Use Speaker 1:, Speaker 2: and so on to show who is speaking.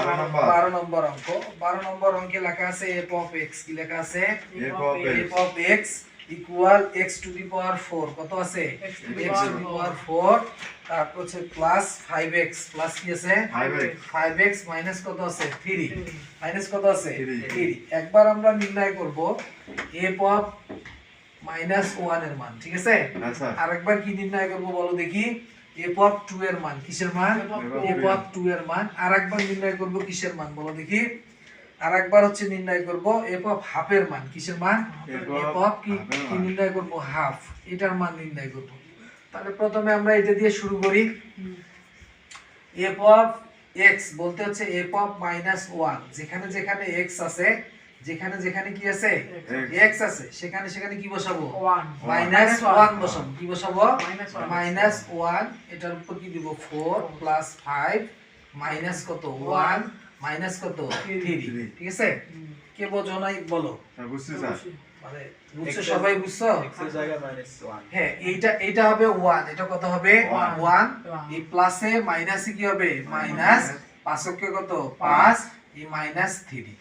Speaker 1: 12 নম্বর অঙ্ক 12 নম্বর অঙ্কে লেখা আছে f of x কি লেখা আছে f of x equal x to the power 4 কত আছে x টু দি পাওয়ার 4 তারপর হচ্ছে প্লাস 5x প্লাস কি আছে 5x মাইনাস কত আছে 3 মাইনাস কত আছে 3 একবার আমরা নির্ণয় করব f of মাইনাস 1 এর মান ঠিক আছে আরেকবার কি নির্ণয় করব বলো দেখি f of 2 এর মান কিসের মান f of 2 এর মান আরেকবার নির্ণয় করব কিসের মান বলো দেখি আরেকবার হচ্ছে নির্ণয় করব f of হাফ এর মান কিসের মান f of কি নির্ণয় করব হাফ এটার মান নির্ণয় করব তাহলে প্রথমে আমরা এটা দিয়ে শুরু করি f of x বলতে হচ্ছে f of -1 যেখানে যেখানে x আছে যেখানে যেখানে কি আছে x আছে সেখানে সেখানে কি বসাবো 1 বসাবো কি বসাবো -1 এটার উপর কি দিব 4 প্লাস 5 মাইনাস কত 1 মাইনাস কত 3 ঠিক আছে কে বোঝো নাই বলো
Speaker 2: হ্যাঁ বুঝছি স্যার
Speaker 1: মানে বুঝছো সবাই বুঝছো
Speaker 3: x এর জায়গায় -1
Speaker 1: হ্যাঁ এইটা হবে 1 এটা কত হবে 1 এই প্লাসে মাইনাসে কি হবে মাইনাস 5 কে কত 5 এই -3